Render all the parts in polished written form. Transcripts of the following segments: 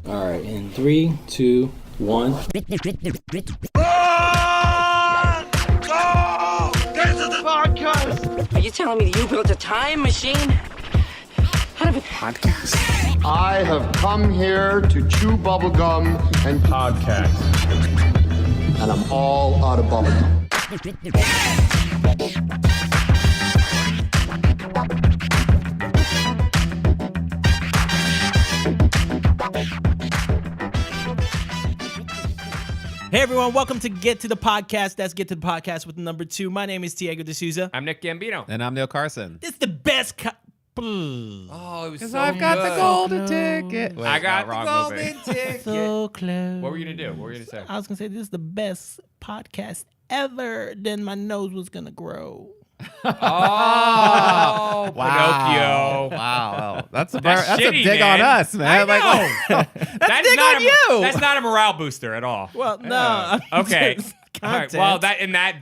All right, in 3, 2, 1. Run! Go! This is the podcast! Are you telling me that you built a time machine out of a podcast? I have come here to chew bubblegum and podcast. And I'm all out of bubblegum. Hey everyone, welcome to Get to the Podcast. That's Get to the Podcast with number 2. My name is Diego D'Souza. I'm Nick Gambino. And I'm Neil Carson. This is the best Oh, it was so I've got good. the golden ticket. Wait, I got no, the wrong golden movie. ticket. so close. What were you going to do? What were you going to say? I was going to say this is the best podcast ever. Then my nose was going to grow. Oh, Wow. Pinocchio. Wow. That's a shitty, dig man. on us, man. I know. That's dig not on you. That's not a morale booster at all. Well, no. Okay. All right. Content. Well,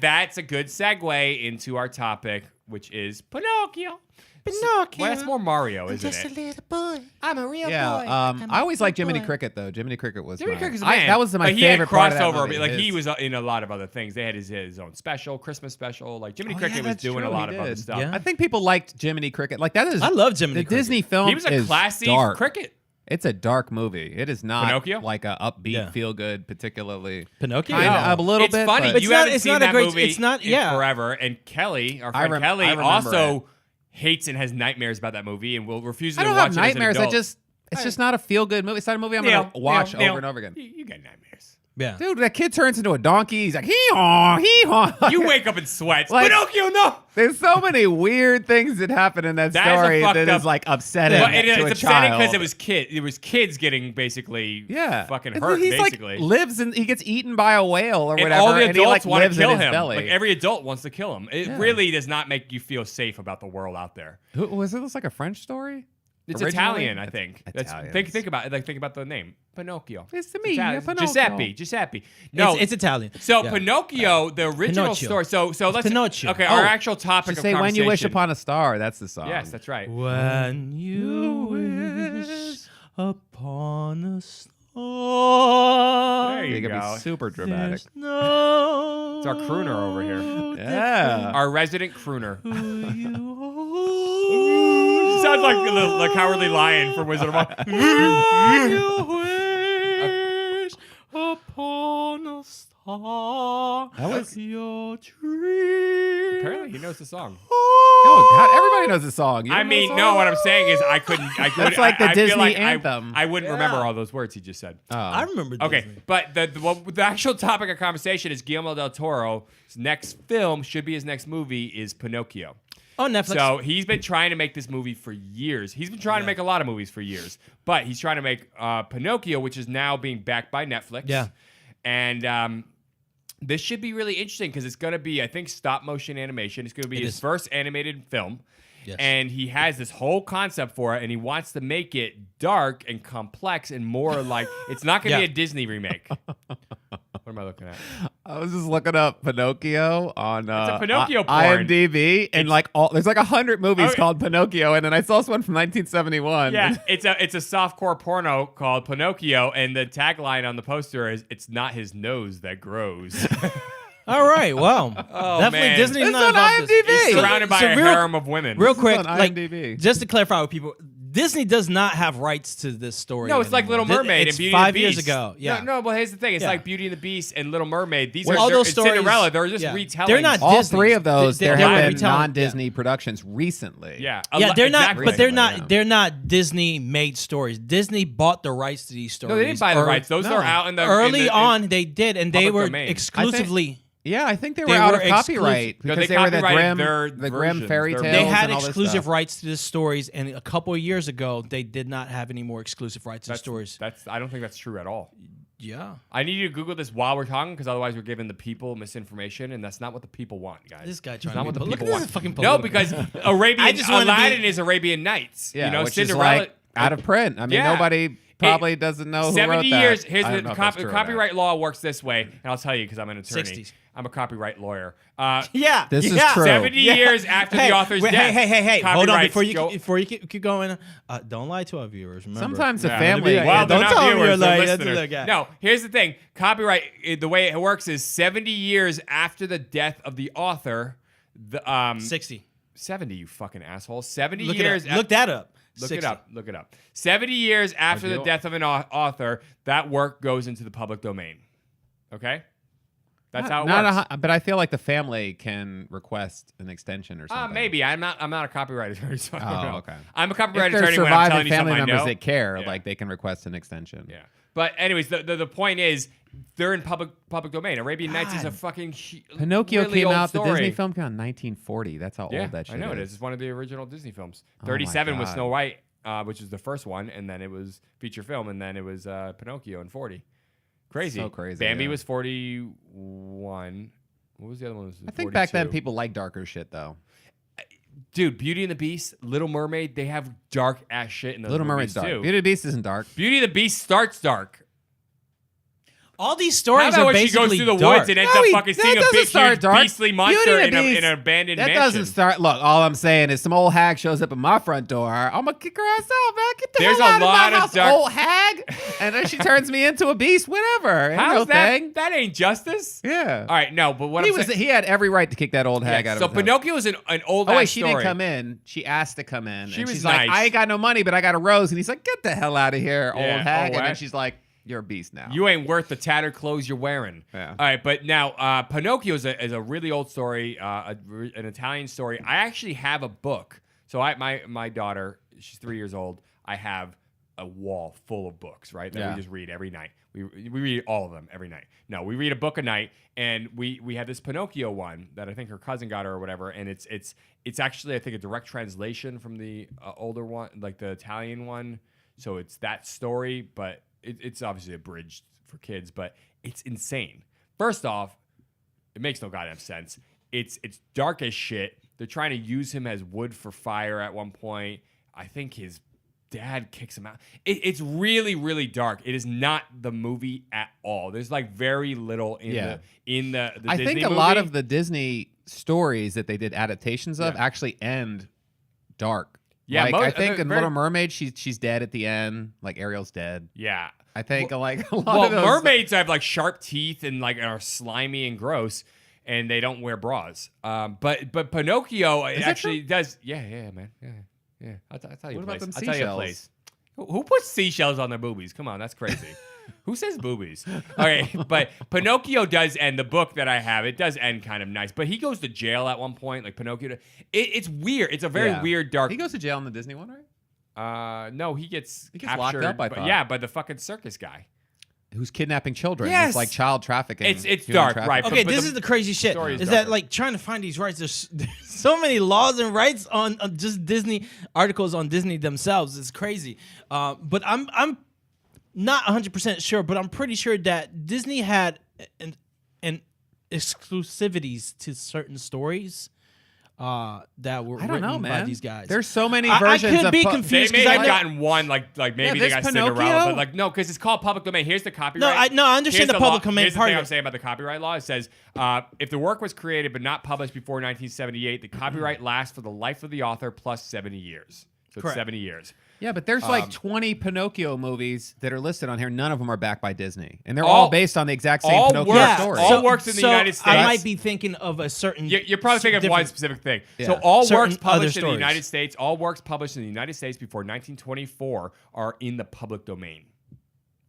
that's a good segue into our topic, which is Pinocchio. Pinocchio. Well, that's more Mario, isn't it? little boy. I'm a real Yeah. I always liked Jiminy Cricket though. Jiminy Cricket was Jiminy my- Cricket's I- man. that was my But favorite he had part of that crossover. movie. Like he His- was in a lot of other things. They had his own special, Christmas special. Like Jiminy Oh, Cricket yeah, was that's doing true, a lot he of other did. stuff. Yeah. I think people liked Jiminy Cricket. Like that is. I love Jiminy The Cricket. Disney film. He was a is classy dark. cricket. It's a dark movie. It is not Pinocchio? like a upbeat, Yeah. feel good, particularly. Pinocchio? Kind of a little it's bit. funny. but- You It's not- haven't it's seen not a that great- movie it's not- in yeah. forever. And Kelly, our I friend Kelly, remember also hates and has nightmares about that movie and will refuse I to don't watch have it nightmares. as an adult. It's just not a feel good movie. It's not a movie I'm Neil, gonna watch Neil, over and over again. You got nightmares. Yeah. Dude, that kid turns into a donkey. He's like, hee-haw, hee-haw. You wake up in sweats. Like- Pinocchio, no! There's so many weird things that happen in that That is a story fucked that up- is like upsetting But to it's a upsetting child. because it was kids getting basically fucking And hurt, he's basically. like lives and he gets eaten by a whale or and whatever. all the and he adults like want to lives in kill his him. belly. Like every adult wants to kill him. It really does not make you feel safe about the world out there. Was this like a French story? It's Originally? Italian, I think. Italian. Think about it. Like think about the name Pinocchio. It's to me, Italian. Pinocchio. Giuseppe. No, It's Italian. So Yeah. Pinocchio, the original Pinocchio. story. So let's Pinocchio. Okay, Oh, our actual topic Just of say "When You Wish conversation- Upon a Star." That's the song. Yes, that's right. When you wish upon a star, There You you can go. be super dramatic. there's no It's our crooner over here. Yeah. Our resident crooner. who you Sounds like the Cowardly Lion from Wizard of Oz. you wish upon a star. That was- your dream. Apparently, he knows the song. Everybody knows the song. You I don't know the mean, song? no. What I'm saying is, I couldn't. That's like the I feel Disney like anthem. I wouldn't remember all those words he just said. I remember Okay, Disney. but the actual topic of conversation is Guillermo del Toro's next film, should be his next movie, is Pinocchio. On Netflix. So he's been trying to make this movie for years. He's been trying to make a lot of movies for years, but he's trying to make Pinocchio, which is now being backed by Netflix. Yeah. And this should be really interesting because it's going to be, I think, stop motion animation. It's going to be his first animated film. Yes. And he has this whole concept for it, and he wants to make it dark and complex and more like it's not going to be a Disney remake. What am I looking at? I was just looking up Pinocchio on a Pinocchio porn. IMDb, and there's like 100 movies Okay. called Pinocchio, and then I saw this one from 1971. Yeah, it's a softcore porno called Pinocchio, and the tagline on the poster is "It's not his nose that grows." All right. Well, definitely man. Disney's It's not on involved in this. IMDb. He's surrounded by a real- harem of women. Real quick, on like IMDb. just to clarify with people, Disney does not have rights to this story. No, it's like anymore. Little Mermaid It's and Beauty 5 and the years Beast. ago. Yeah. No, well, here's the thing. It's Yeah. like Beauty and the Beast and Little Mermaid. These Where are all those it's stories- Cinderella. They're just yeah. retelling. They're not All Disney. three of those, They- there they're have been retelling- non-Disney productions recently. Yeah, Yeah, they're not, exactly. but they're Recently, not. They're not Disney-made stories. Disney bought the rights to these stories. No, they didn't buy the rights. Those no. are out in the Early in the, on, they did, and they public were domain. exclusively. Yeah, I think they were They out were of copyright No, because they they were the copyrighted Grimm, their Grimm versions, fairy their tales. They had and all this exclusive stuff. rights to the stories, and a couple of years ago, they did not have any more exclusive rights to stories. I don't think that's true at all. Yeah. I need you to Google this while we're talking because otherwise we're giving the people misinformation, and that's not what the people want, guys. This guy It's trying not to what be the look people at this want. fucking No, political. because Arabian I just wanna be- Aladdin is Arabian Nights. Yeah, you know, which is Cinderella. like- out of print. I mean, Yeah. nobody probably doesn't know who 70 wrote that. years. Here's I the don't know if that's true or not. copyright law works this way, and I'll tell you because I'm an attorney. 60s. I'm a copyright lawyer. Yeah, This is yeah. true. 70 years after the author's death. Hey! Hold on, copyrights before you keep going. Don't lie to our viewers. Remember, Sometimes the Yeah. family. Well, they're Don't not tell them viewers, you're they're like- that's listeners. like, yeah. No, here's the thing. Copyright, the way it works is 70 years after the death of the author. 60. 70, you fucking asshole. 70 Look years. it up. Look that up. Look 60. it up. Look it up. 70 years after the death of an author, that work goes into the public domain. Okay? That's how it works. But I feel like the family can request an extension or something. Maybe. I'm not a copyright attorney, so I don't know. Okay. I'm a If copyright there's attorney when I'm telling surviving you family something I members know. that care, Yeah. like they can request an extension. Yeah. But anyways, the point is, they're in public domain. Arabian Nights is a fucking Pinocchio really came old out. story. The Disney film came out in 1940. That's how Yeah, old that shit I know is. it is. It's one of the original Disney films. my 37 was God. Snow White, which was the first one, and then it was feature film, and then it was Pinocchio in 40. Crazy. So crazy, Bambi yeah. was 41. What was the other one? Was I think back then 42. people liked darker shit though. Dude, Beauty and the Beast, Little Mermaid, they have dark ass shit in those Little movies Mermaid's dark. too. Beauty and the Beast isn't dark. Beauty and the Beast starts dark. All these How stories about are when she basically goes through the dark. woods and ends No, up he- fucking that seeing a doesn't big, start huge, dark. beastly Beauty monster and in the Beast- an abandoned That mansion? doesn't start. Look, all I'm saying is some old hag shows up at my front door. I'm gonna kick her ass out, man. Get the There's hell a out of lot my of house, dark- old hag. And then she turns me into a beast. Whatever. Ain't How's no that? thing. That ain't justice. Yeah. All right, no, but what I'm saying. He had every right to kick that old hag out So of his house. Pinocchio is an old Oh wait, ass she story. didn't come in. She asked to come in. She and was she's like, nice. I ain't got no money, but I got a rose. And he's like, get the hell out of here, Yeah, old hag. oh, And then what? she's like, you're a beast now. You ain't worth the tattered clothes you're wearing. Yeah. All right, but now Pinocchio is a really old story, an Italian story. I actually have a book. So my daughter, she's 3 years old. I have a wall full of books, right? That we just read every night. We read all of them every night. No, we read a book a night, and we have this Pinocchio one that I think her cousin got her or whatever, and it's actually I think a direct translation from the older one, like the Italian one. So it's that story, but it's obviously abridged for kids, but it's insane. First off, it makes no goddamn sense. It's dark as shit. They're trying to use him as wood for fire at one point. I think his dad kicks him out. It's really, really dark. It is not the movie at all. There's like very little in the I Disney think a movie. lot of the Disney stories that they did adaptations of Yeah. actually end dark. Yeah, like, most- I think they're in very- Little Mermaid, she's dead at the end. Like Ariel's dead. Yeah. I think like a lot Well, of those. mermaids have like sharp teeth and like are slimy and gross, and they don't wear bras. But Pinocchio that actually true? does. Yeah, man. Yeah. I'll tell you a What about place. them I'll tell you a seashells? place. Who puts seashells on their boobies? Come on, that's crazy. Who says boobies? Okay, but Pinocchio does end. The book that I have, it does end kind of nice. But he goes to jail at one point, like Pinocchio. It's weird. It's a very Yeah. weird, dark. He goes to jail in the Disney one, right? No, he gets gets captured. locked up, I but- thought. Yeah, by the fucking circus guy. Who's kidnapping children? Yes. It's like child trafficking. It's human dark, trafficking. right? Okay, But this the is the crazy shit. story is Is that darker. like trying to find these rights? There's so many laws and rights on just Disney articles on Disney themselves. It's crazy. But I'm not 100% sure, but I'm pretty sure that Disney had an exclusivities to certain stories that were I don't know, written man. by these guys. There's so many I versions could of be pu- They confused may because I have know. gotten one, like maybe they this got Cinderella, Pinocchio? but like no, because it's called public domain. Here's the copyright. No, I understand Here's the public law- domain Here's the part thing of I'm it. saying about the copyright law. It says if the work was created but not published before 1978, the copyright lasts for the life of the author plus 70 years. So it's Correct. 70 years. Yeah, but there's like 20 Pinocchio movies that are listed on here. None of them are backed by Disney, and they're all based on the exact same all Pinocchio works- story. all works in the United States. I might be thinking of a certain. You're probably thinking of one different- specific thing. Yeah. So all Certain works published other in the stories. United States, all works published in the United States before 1924 are in the public domain.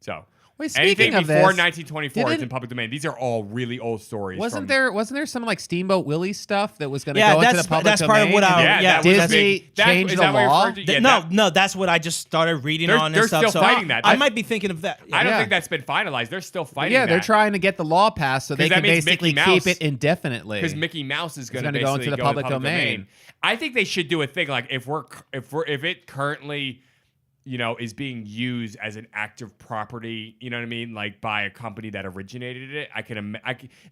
So Wait, anything speaking of before this, 1924 is in didn't- public domain. These are all really old stories. Wasn't from- there some like Steamboat Willie stuff that was going to Yeah, go into that's- the public that's domain? part of what and I- Yeah, yeah, that was Disney big. That- changed is the that what you're law? referring to? Yeah, no, that- no, that's what I just started reading They're- on they're and stuff. still So fighting that. I might be thinking of that. I don't Yeah. think that's been finalized. They're still fighting Yeah, they're that. trying to get the law passed so they 'Cause that can means basically Mickey Mouse- keep it indefinitely. Because Mickey Mouse is going to gonna go into basically the public domain. I think they should do a thing like if it currently is being used as an active property, you know what I mean? Like by a company that originated it.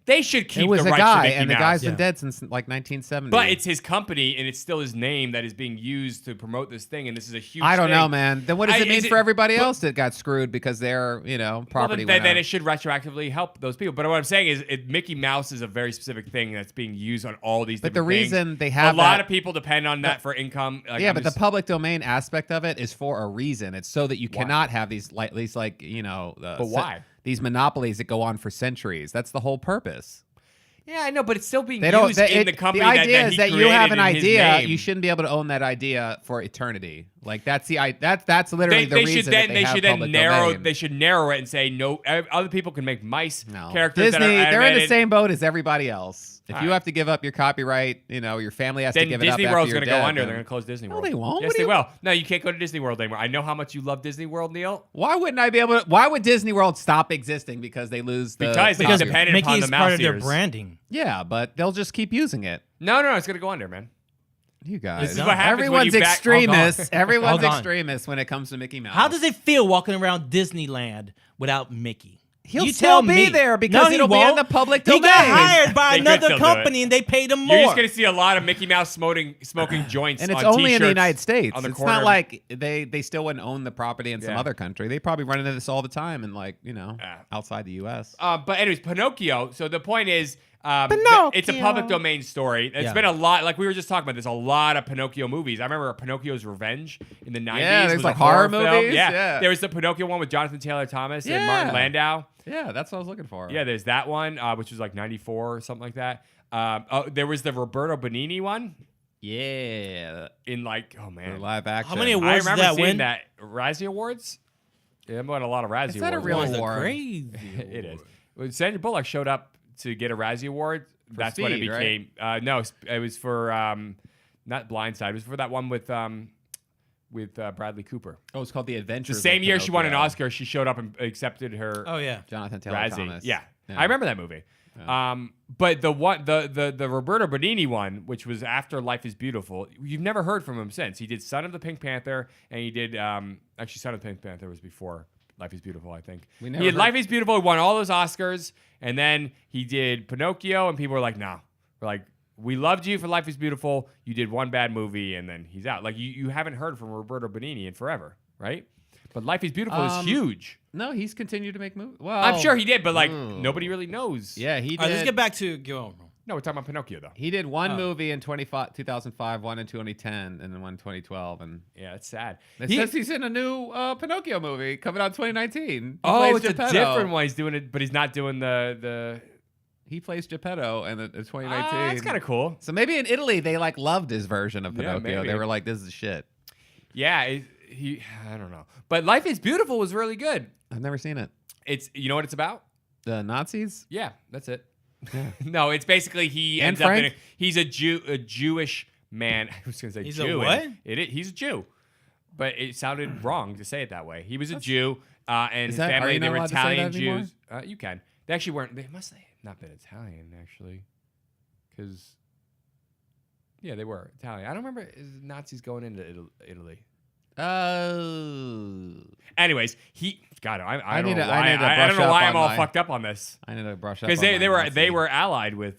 They should keep It was the a rights guy, to Mickey and the Mouse. guy's been dead since like 1970. But it's his company, and it's still his name that is being used to promote this thing, and this is a huge I don't thing. know, man. Then what does it mean is for everybody else that got screwed because their, property Well, went then out? it should retroactively help those people. But what I'm saying is, Mickey Mouse is a very specific thing that's being used on all these. But the different things. reason they have a lot that- of people depend on that for income. Like, Yeah, I'm but just- the public domain aspect of it is for a reason. It's so that you cannot have these why? these monopolies that go on for centuries. That's the whole purpose. Yeah, I know, but it's still being They don't. used in the company. The idea that is he that you created have an in his idea. name. You shouldn't be able to own that idea for eternity. Like that's that's literally the They reason should then that they have should then public narrow. domain. They should narrow it and say no. Other people can make mice No. characters Disney, that are they're in the animated. same boat as everybody else. If All you right. have to give up your copyright, your family has to Then give it Disney up after World's you're going to go dead, under. then- They're going to close Disney No, World. they won't. Yes, What do they you- will. No, you can't go to Disney World anymore. I know how much you love Disney World, Neil. Why wouldn't I be able to? Why would Disney World stop existing because they lose the Because they Because depend upon Mickey's the mouse part of their ears. branding. Yeah, but they'll just keep using it. No, it's going to go under, man. You guys. This is what happens when Everyone's you back- extremists. Everyone's Hold on. extremists when it comes to Mickey Mouse. How does it feel walking around Disneyland without Mickey? He'll You still tell be me. there because No, he it'll be in won't. the public He domain. got hired by They could another still do it. company and they paid him more. You're just going to see a lot of Mickey Mouse smoking joints And it's on only in the t-shirts United States. on the It's corner not of- like they still wouldn't own the property in some Yeah. other country. They probably run into this all the time in outside the U.S. But anyways, Pinocchio. So the point is, it's a public domain story. It's Yeah. been a lot. Like we were just talking about, there's a lot of Pinocchio movies. I remember Pinocchio's Revenge in the 90s. Yeah, there's was a like horror film. movies, Yeah. yeah. There was the Pinocchio one with Jonathan Taylor Thomas and Yeah. Martin Landau. Yeah, that's what I was looking for. Yeah, there's that one, which was like 94 or something like that. There was the Roberto Benigni one Yeah. in like, oh man, Live action. How many I awards did remember that seeing win? that Razzie Awards. Yeah, it won a lot of Razzie Is that a Awards. real That was award? crazy. It is. When Sandra Bullock showed up to get a Razzie Award, that's when it Speed, became. No, it was for not Blindside. It was for that one with Bradley Cooper. Oh, it's called The Adventures. The same of year she won an Pinocchio. Oscar, she showed up and accepted her Oh, yeah. Jonathan Taylor Razzie. Thomas. Yeah. I remember that movie. But the Roberto Benigni one, which was after Life is Beautiful, you've never heard from him since. He did Son of the Pink Panther, and he did actually Son of the Pink Panther was before Life is Beautiful, I think. We He never did heard- Life is Beautiful, he won all those Oscars, and then he did Pinocchio, and people were like, "No," we're like, "We loved you for Life is Beautiful. You did one bad movie, and then he's out." Like you haven't heard from Roberto Benigni in forever, right? But Life is Beautiful is huge. No, he's continued to make movies. Well, I'm sure he did, but like nobody really knows. Yeah, he did. All right, let's get back to Guillermo. No, we're talking about Pinocchio though. He did one movie in 2005, one in 2010, and then one in 2012. And Yeah, it's sad. it says he's in a new Pinocchio movie coming out in 2019. He Oh, plays it's a Geppetto. different one. He's doing it, but he's not doing the. He plays Geppetto in 2019. That's kind of cool. So maybe in Italy they like loved his version of Yeah, Pinocchio. maybe. They were like, "This is shit." Yeah, I don't know, but Life is Beautiful was really good. I've never seen it. It's you know what it's about? The Nazis. Yeah, that's it. No, it's basically he And ends up Frank? he's a Jewish man. I was gonna say He's a Jew. what? and he's a Jew, but it sounded wrong to say it that way. He was a Jew, and his Are family you they not were allowed to say Italian that anymore? Jews. You can. They actually weren't. They must have not been Italian actually, because yeah, they were Italian. I don't remember Nazis going into Italy. Oh. Anyways, I don't know need to- why. I need to I don't brush know up why on I'm all my- fucked up on this. I need to brush up Because on they my were Nazi. allied with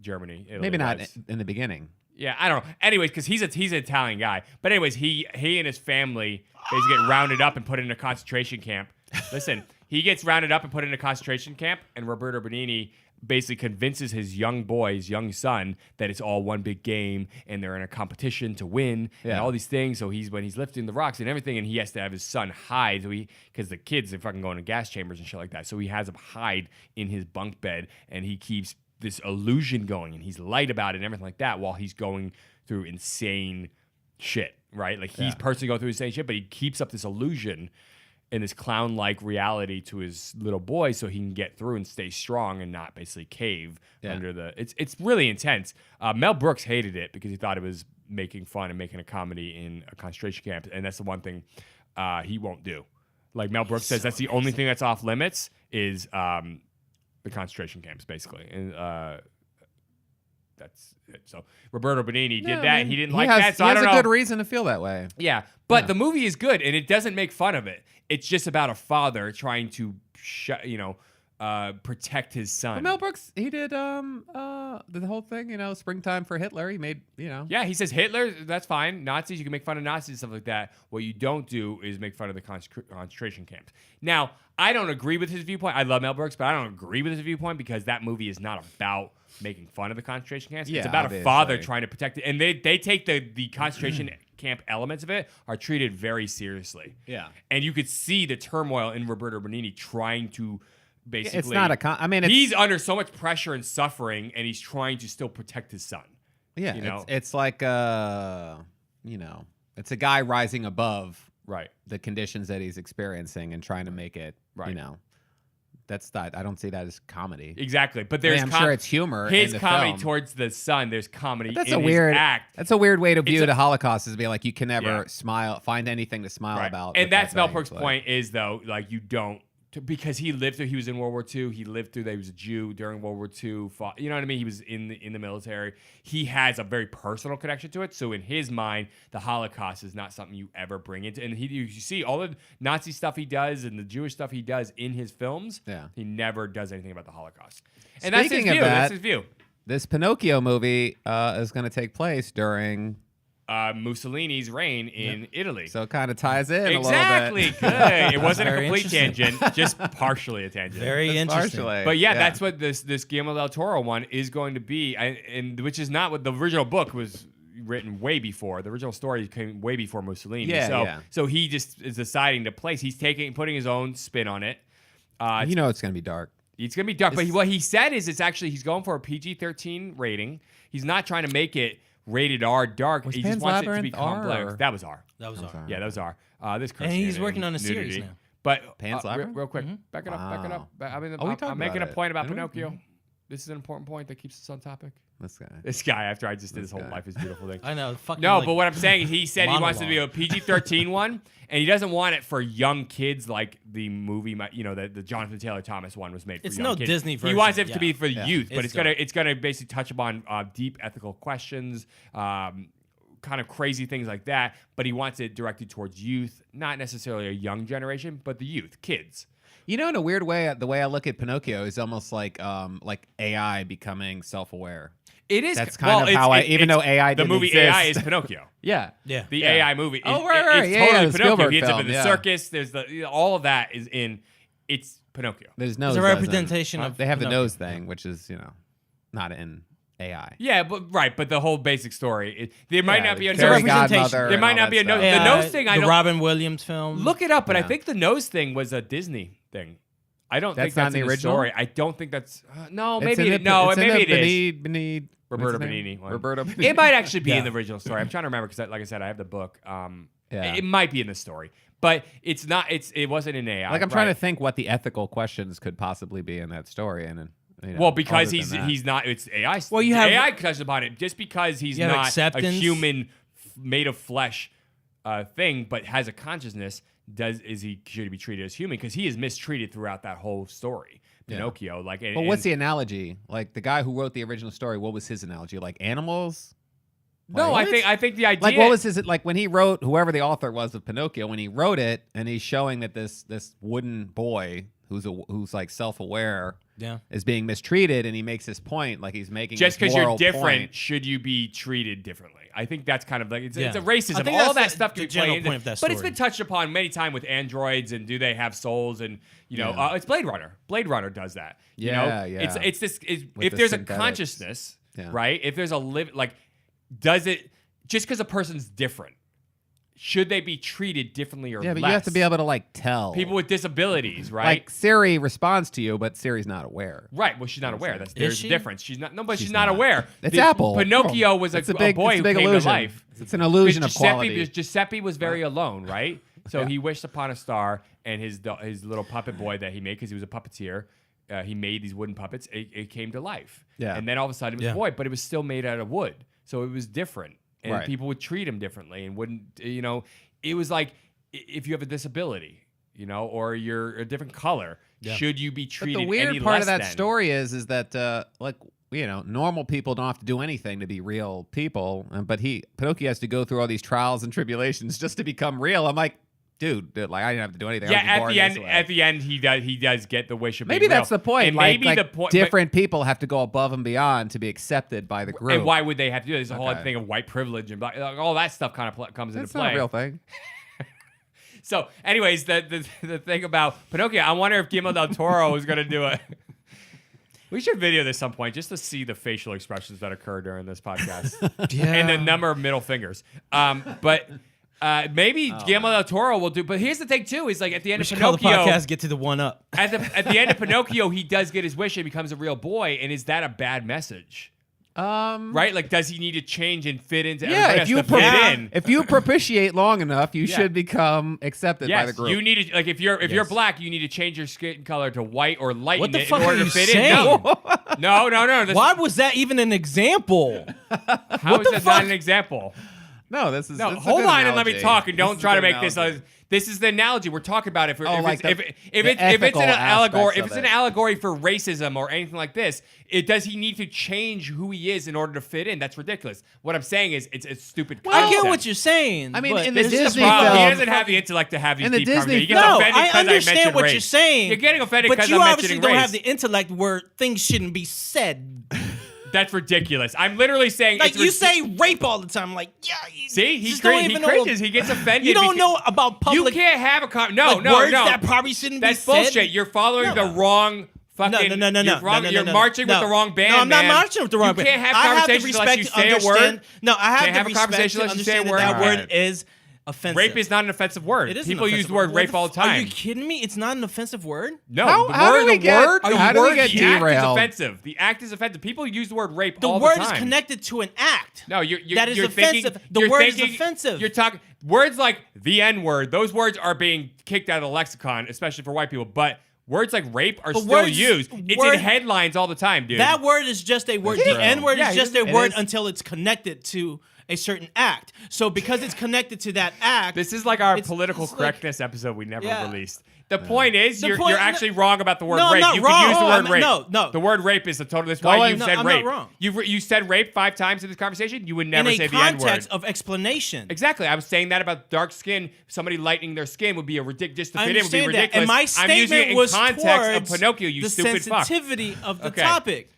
Germany. Italy maybe not was. in the beginning. Yeah, I don't know. Anyways, because he's an Italian guy. But anyways, he and his family basically get rounded up and put in a concentration camp. Listen, he gets rounded up and put in a concentration camp, and Roberto Benigni basically convinces his young young son, that it's all one big game and they're in a competition to win and Yeah. all these things. So when he's lifting the rocks and everything, and he has to have his son hide, because the kids are fucking going to gas chambers and shit like that. So he has him hide in his bunk bed, and he keeps this illusion going, and he's light about it and everything like that while he's going through insane shit, right? Like he's personally going through insane shit, but he keeps up this illusion in this clown-like reality to his little boy, so he can get through and stay strong and not basically cave under the. It's really intense. Mel Brooks hated it because he thought it was making fun and making a comedy in a concentration camp, and that's the one thing he won't do. Like Mel Brooks says, that's the only thing that's off limits is the concentration camps, basically. And that's it. So Roberto Benigni did Yeah, that. I and mean, he didn't he like has, that. So he I has don't a know. good reason to feel that way. Yeah, but the movie is good, and it doesn't make fun of it. It's just about a father trying to, protect his son. But Mel Brooks, he did the whole thing, Springtime for Hitler. He made, Yeah, he says Hitler, that's fine. Nazis, you can make fun of Nazis and stuff like that. What you don't do is make fun of the concentration camps. Now, I don't agree with his viewpoint. I love Mel Brooks, but I don't agree with his viewpoint because that movie is not about making fun of the concentration camps. Yeah, it's about obviously. a father trying to protect it. And they take the concentration camp elements of it are treated very seriously. Yeah. And you could see the turmoil in Roberto Benigni trying to basically... It's not a he's under so much pressure and suffering, and he's trying to still protect his son. Yeah, it's like it's a guy rising above Right. the conditions that he's experiencing and trying to make it, Right. That's not. I don't see that as comedy. Exactly, but there's I'm sure it's humor. His in the comedy film. towards the son. There's comedy. That's in a weird his act. That's a weird way to view a- the Holocaust, is be like you can never Yeah. find anything to smile Right. about. And with that's that Mel thing. Brooks' It's like- point is though, like you don't because he lived through. He was in World War II. He lived through that. He was a Jew during World War II. Fought, you know what I mean? He was in the military. He has a very personal connection to it. So in his mind, the Holocaust is not something you ever bring into. And you see all the Nazi stuff he does and the Jewish stuff he does in his films. Yeah. He never does anything about the Holocaust. And Speaking that's his of view. that, That's his view. This Pinocchio movie is going to take place during, Mussolini's reign in Italy. so it kind of ties in Exactly. a little bit. Good. It wasn't a Very complete interesting. tangent, just partially a tangent. Very interesting. Partially. But yeah, that's what this Guillermo del Toro one is going to be, and which is not what the original book was written way before. The original story came way before Mussolini. Yeah, so he just is deciding to place. He's putting his own spin on it. it's going to be dark. It's going to be dark. But what he said is he's going for a PG-13 rating. He's not trying to make it rated R dark. Was He just Pan's wants it to Labyrinth be R, complex. or- That was R. That was our. Yeah, that was R. This And he's Christianity working on a and series nudity. now. But Pan's Labyrinth? real quick, back it up. Wow. I'm talked making a about it. point about Didn't we? Pinocchio. This is an important point that keeps us on topic. This guy. This guy, after I just did his whole guy. Life is Beautiful thing. I know. Fucking No, like, but what I'm saying, he said he wants it to be a monologue. PG-13 one, and he doesn't want it for young kids like the movie, the Jonathan Taylor Thomas one was made for It's young no kids. Disney He version, wants it to yeah. be for Yeah. youth, but It's it's gonna basically touch upon deep ethical questions, kind of crazy things like that. But he wants it directed towards youth, not necessarily a young generation, but the youth, kids. In a weird way, the way I look at Pinocchio is almost like AI becoming self-aware. It is. That's kind of how even though AI the didn't movie exist. AI is Pinocchio. Yeah. Yeah. The AI movie. Oh, right. It's Yeah, totally the Pinocchio. Spielberg He ends up film, in the yeah. circus. There's all of that is in. It's Pinocchio. There's nose. It's a representation of. They have the Pinocchio. nose thing, which is not in AI. Yeah, but the whole basic story. There might not be a Fairy nose. representation. There might not be a nose. Yeah, The nose thing. I the don't Robin Williams film. look it up, but I Yeah. think the nose thing was a Disney thing. I don't think That's not that's the in the original? story. I don't think that's. No, It's maybe in it, the- no, it's in maybe the it is. Benigni, Roberto what's his name? Benigni one. Roberto Benigni. It might actually be in Yeah. the original story. I'm trying to remember because, like I said, I have the book. Yeah. It might be in the story, but it's not. It wasn't in AI. Like I'm trying right? to think what the ethical questions could possibly be in that story, and Well, because other he's than that. he's not. It's AI. Well, you have- AI touches upon it just because he's You have not a acceptance. human made of flesh thing, but has a consciousness. Should he be treated as human? Because he is mistreated throughout that whole story. Pinocchio, like. But what's the analogy? Like the guy who wrote the original story, what was his analogy? Like animals? No, Like, I think the idea. Like what was his like when he wrote, whoever the author was of Pinocchio, when he wrote it and he's showing that this wooden boy who's like self-aware Yeah. is being mistreated, and he makes his point, like he's making just because because you're different, should you be treated differently? I think that's kind of like it's a I racism. think All that's that the- stuff the can play general into, point of that but it's story. been touched upon many times with androids and do they have souls and it's Blade Runner. Blade Runner does that. Yeah. It's this. If the there's a synthetics. consciousness, Yeah. right? If there's a does it just because a person's different? Should they be treated differently or Yeah, but less? you have to be able to like tell people with disabilities, right? Like Siri responds to you, but Siri's not aware. Right. Well, she's not aware. There's she? a difference. She's not. No, but she's, She's not not. aware. It's Apple. Pinocchio was a It's a big boy who came illusion. to life. It's an illusion of Giuseppe, quality. because Giuseppe was very alone, right? So he wished upon a star, and his little puppet boy that he made, because he was a puppeteer, he made these wooden puppets. It came to life. Yeah. And then all of a sudden it was a boy, but it was still made out of wood, so it was different, and Right. people would treat him differently, and wouldn't. It was like if you have a disability, or you're a different color, should you be But treated? the weird any part less of that than? story is that like normal people don't have to do anything to be real people, but Pinocchio has to go through all these trials and tribulations just to become real. I'm like, dude, like I didn't have to do anything. Yeah, at the end, he does get the wish of being maybe real. that's the point. And like, maybe the point, different people have to go above and beyond to be accepted by the group. And why would they have to do this? The whole thing of white privilege and all that stuff kind of comes into play. Not a real thing. So, anyways, the thing about Pinocchio, I wonder if Guillermo del Toro is going to do it. We should video this some point just to see the facial expressions that occur during this podcast. And the number of middle fingers. But maybe Guillermo del Toro will do. But here's the thing, too, is like at the end of Pinocchio. Call the podcast, get to the one up. At the end of Pinocchio, he does get his wish and becomes a real boy. And is that a bad message? Right? Like, does he need to change and fit into everybody if you propitiate long enough, you should become accepted by the group. You need to, like, if you're black, you need to change your skin color to white or lighten What the it fuck in order are to you fit saying? in. No. Why was that even an example? How is that not an example? No, this is No, this is a hold good on and let me analogy. talk, and don't is try a to good make this. analogy. This is the analogy we're talking about. If it's ethical an allegory, aspects if of it's an it. allegory for racism or anything like this, does he need to change who he is in order to fit in? That's ridiculous. What I'm saying is, it's a stupid. I get concept. what you're saying. I mean, but in the this is Disney Problem. He film- doesn't have the intellect to have these In the deep Disney conversations. He gets No, offended I because understand mentioned what race. you're saying. You're getting offended but because you I'm obviously mentioning don't race. have the intellect where things shouldn't be said. That's ridiculous. I'm literally saying, Like it's you say rape all the time. Like See, he just don't even know- cringes. He gets offended. You don't because- know about public. You can't have a like, words that probably shouldn't That's be bullshit. said. You're following the wrong fucking. No. You're marching with the wrong band. No, I'm not man. marching with the wrong You band. can't have I have the conversations unless you respect to say a understand. word. No, I have Can't the have a respect conversation to unless you say a understand word. that Alright. word is offensive. Rape is not an offensive word. It is People an use offensive the word rape all the time. Are you kidding me? It's not an offensive word. No, How do we get the act is derailed? offensive. The act is offensive. People use the word rape The all word the time. is connected to an act. No, you're that is you're offensive. Thinking, The you're word is thinking- offensive. You're talking words like the N-word. Those words are being kicked out of the lexicon, especially for white people. But words like rape are But still words- used. It's word- in headlines all the time, dude. That word is just a word. That's The true. N word Yeah, is just it a word is. until it's connected to a certain act. So because it's connected to that act, This is like our It's- political it's like- correctness episode we never Yeah. released. The point is, The you're point- actually wrong about the word No, I'm rape. not You wrong. can use the word I'm- rape. no. The word rape is the total. That's why you No, said I'm rape. not wrong. You said rape 5 times in this conversation. You would in never a say the N word. context of explanation. Exactly. I was saying that about dark skin. Somebody lightening their skin would be a ridiculous. Just to I fit in would be understand that. ridiculous. And my I'm using it statement in was context towards of Pinocchio. You the stupid fuck. sensitivity of the Okay. topic.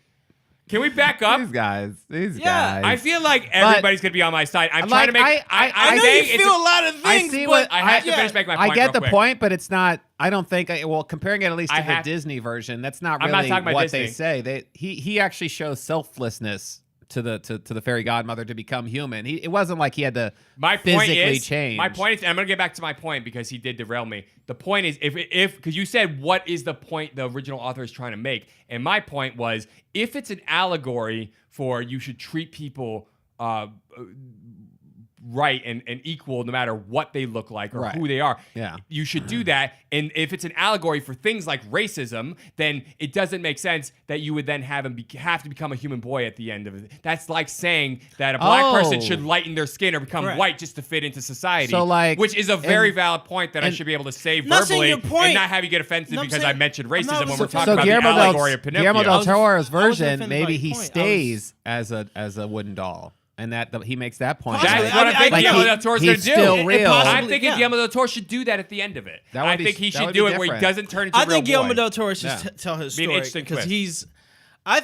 Can we back up? These guys. Yeah. I feel like everybody's gonna be on my side. I'm trying to make. I know think you it's feel a lot of I things, see but what I have to yeah. finish making my point. I get real the quick. point, but it's not. I don't think. Well, comparing it at least I to the have- Disney version, that's not I'm not really talking about what they Disney. say. He actually shows selflessness to the fairy godmother to become human. It wasn't like he had to My point physically is, change. my point is, and I'm gonna get back to my point because he did derail me. The point is, if because you said what is the point the original author is trying to make, and my point was if it's an allegory for you should treat people right and equal no matter what they look like or Right. who they are. Yeah. You should do that. And if it's an allegory for things like racism, then it doesn't make sense that you would then have him have to become a human boy at the end of it. That's like saying that a black person should lighten their skin or become Correct. white just to fit into society. So, like, which is a very and- valid point that I and- should be able to say Not saying verbally your point. and not have you get offensive No, I'm because saying- I mentioned I'm not- racism when so- we're talking So about Guillermo the allegory of Pinocchio. Guillermo del Toro's I was version, offended by maybe your he point. stays as a wooden doll, and that he makes that point. Possibly. That's what I think Like, Guillermo del Toro's going to he's do. still real. I'm thinking yeah. Guillermo del Toro should do that at the end of it. That would I be- think he that should would do be it where he different. doesn't turn into I a real think Guillermo boy. del Toro should Yeah. tell his Be an story interesting because twist.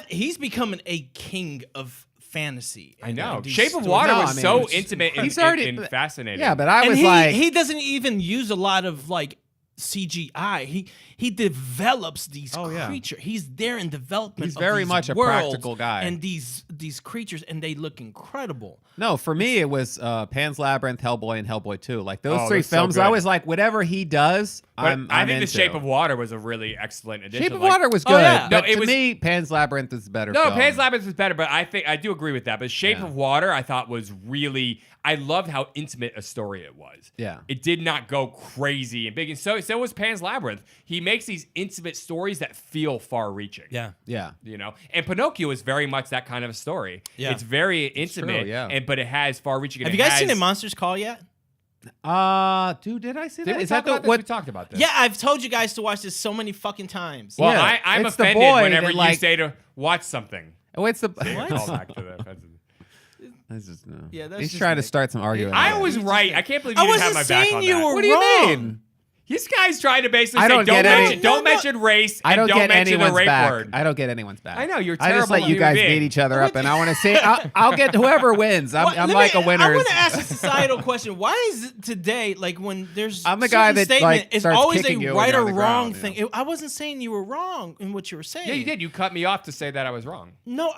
he's becoming a king of fantasy. I know. And these Shape of stories. Water No, was I mean, so it's intimate He's and, already- and fascinating. Yeah, but I And was he, like, he doesn't even use a lot of like CGI. He develops these yeah. creatures. He's there in development. He's of very these much a worlds practical guy. And these creatures, and they look incredible. no, for me it was Pan's Labyrinth, Hellboy, and Hellboy 2. Like those Oh, three that's so films, good. I was like, whatever he does, But I'm I think into. The Shape of Water was a really excellent addition. Shape of Like- Water was Oh, good, yeah. but No, it to was- me, Pan's Labyrinth is a better. No, film. Pan's Labyrinth was better, but I do agree with that. But Shape Yeah. of Water, I thought was really. I loved how intimate a story it was. Yeah. It did not go crazy and big, and so was Pan's Labyrinth. He makes these intimate stories that feel far-reaching. Yeah. Yeah. You know, and Pinocchio is very much that kind of a story. Yeah. It's very intimate, yeah. but it has far-reaching. Have you guys seen A Monster's Call yet? Dude, did I see Did that? we Is talk that about the this? what? We talked about this. Yeah, I've told you guys to watch this so many fucking times. Well, Yeah, I'm it's the offended boy whenever that, you like- say to watch something. What's the Call back to the offensive. That's just, no. Yeah, that's He's just trying to Nick. start some arguing. I was right. I can't believe you I didn't have wasn't my back saying on you that. were What do you wrong. mean? This guy's trying to basically I say, don't don't get any- mention, don't mention race, I and don't don't get mention the anyone's rape back. word. I don't get anyone's back. I know, you're I just terrible let you human guys being. beat each other up, and I want to say I'll get whoever wins. I'm Let like me- a winner. I want to ask a societal question. Why is it today, like when there's I'm the certain guy that, statement, like, it's starts always kicking a you when right you're or on the wrong ground, thing. you know? I wasn't saying you were wrong in what you were saying. Yeah, you did. You cut me off to say that I was wrong. No,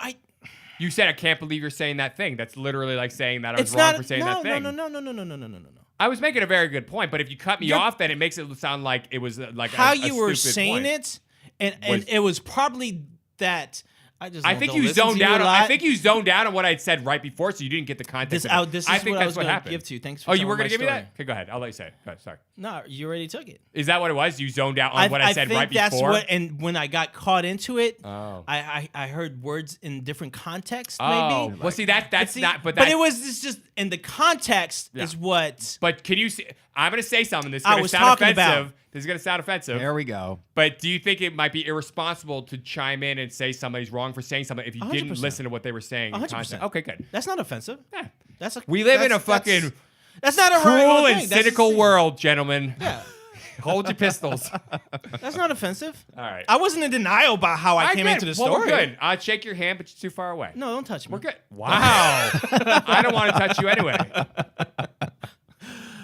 You said, I can't believe you're saying that thing. That's literally like saying that I was it's wrong not. for saying no, that thing. no. I was making a very good point, but if you cut me You're- off, then it makes it sound like it was like How a you were stupid saying point. it, and was- it was probably that. I think don't you listen zoned to you out. a I lot. think you zoned out on what I'd said right before, so you didn't get the context. This I is think what I that's was what going to happened. give to you. Thanks for Oh, you telling were going to give me that? Okay, go ahead. I'll let you say it. Go ahead, sorry. No, you already took it. Is that what it was? You zoned out on what I said think right that's before? what. And when I got caught into it, Oh. I heard words in different contexts. Oh, Maybe. well, see that's See, not. But but that, it was just in the context is what. But can you see? I'm going to say something. This is I going to was sound talking offensive. about. This is going to sound offensive. There we go. But do you think it might be irresponsible to chime in and say somebody's wrong for saying something if you didn't 100%. listen to what they were saying? in 100%. context? Okay, good. That's not offensive. Yeah. That's a. We live in a that's- fucking That's not a cruel right and thing. That's cynical just- world, gentlemen. Yeah, Hold your pistols. that's not offensive. All right. I wasn't in denial about how I came into the Well, story. we're good. I'll shake your hand, but you're too far away. No, don't touch me. We're good. Wow. I don't want to touch you anyway.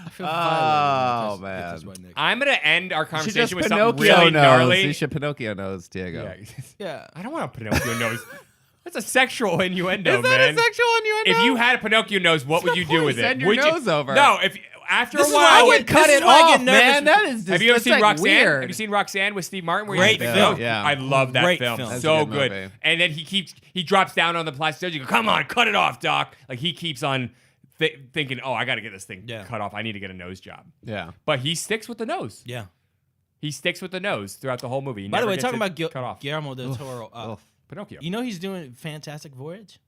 I feel violated when I man. touch this white nigga. I'm going to end our She conversation just with something Pinocchio really knows. gnarly. You should Pinocchio knows, Diego. Yeah. Yeah. I don't want a Pinocchio nose. That's a sexual innuendo, Is that man. a sexual innuendo? If you had a Pinocchio nose, what would you do with it? Send your Would you- nose over. No, if after This a is why while, I would get- cut this is it why I off, get nervous. man. That is just have you ever that's seen like Roxanne? Weird. Have you seen Roxanne with Steve Martin? Where he Great has the film. nose? Yeah. I love that Great film. film. That's a So good good. movie. And then he drops down on the plastic surgery. Come on, cut it off, doc. Like he keeps on thinking, oh, I got to get this thing Yeah. cut off. I need to get a nose job. Yeah. But he sticks with the nose. Yeah. He sticks with the nose throughout the whole movie. He By the never way, gets talking it about cut off. Guillermo del Toro, Pinocchio. you know he's doing Fantastic Voyage.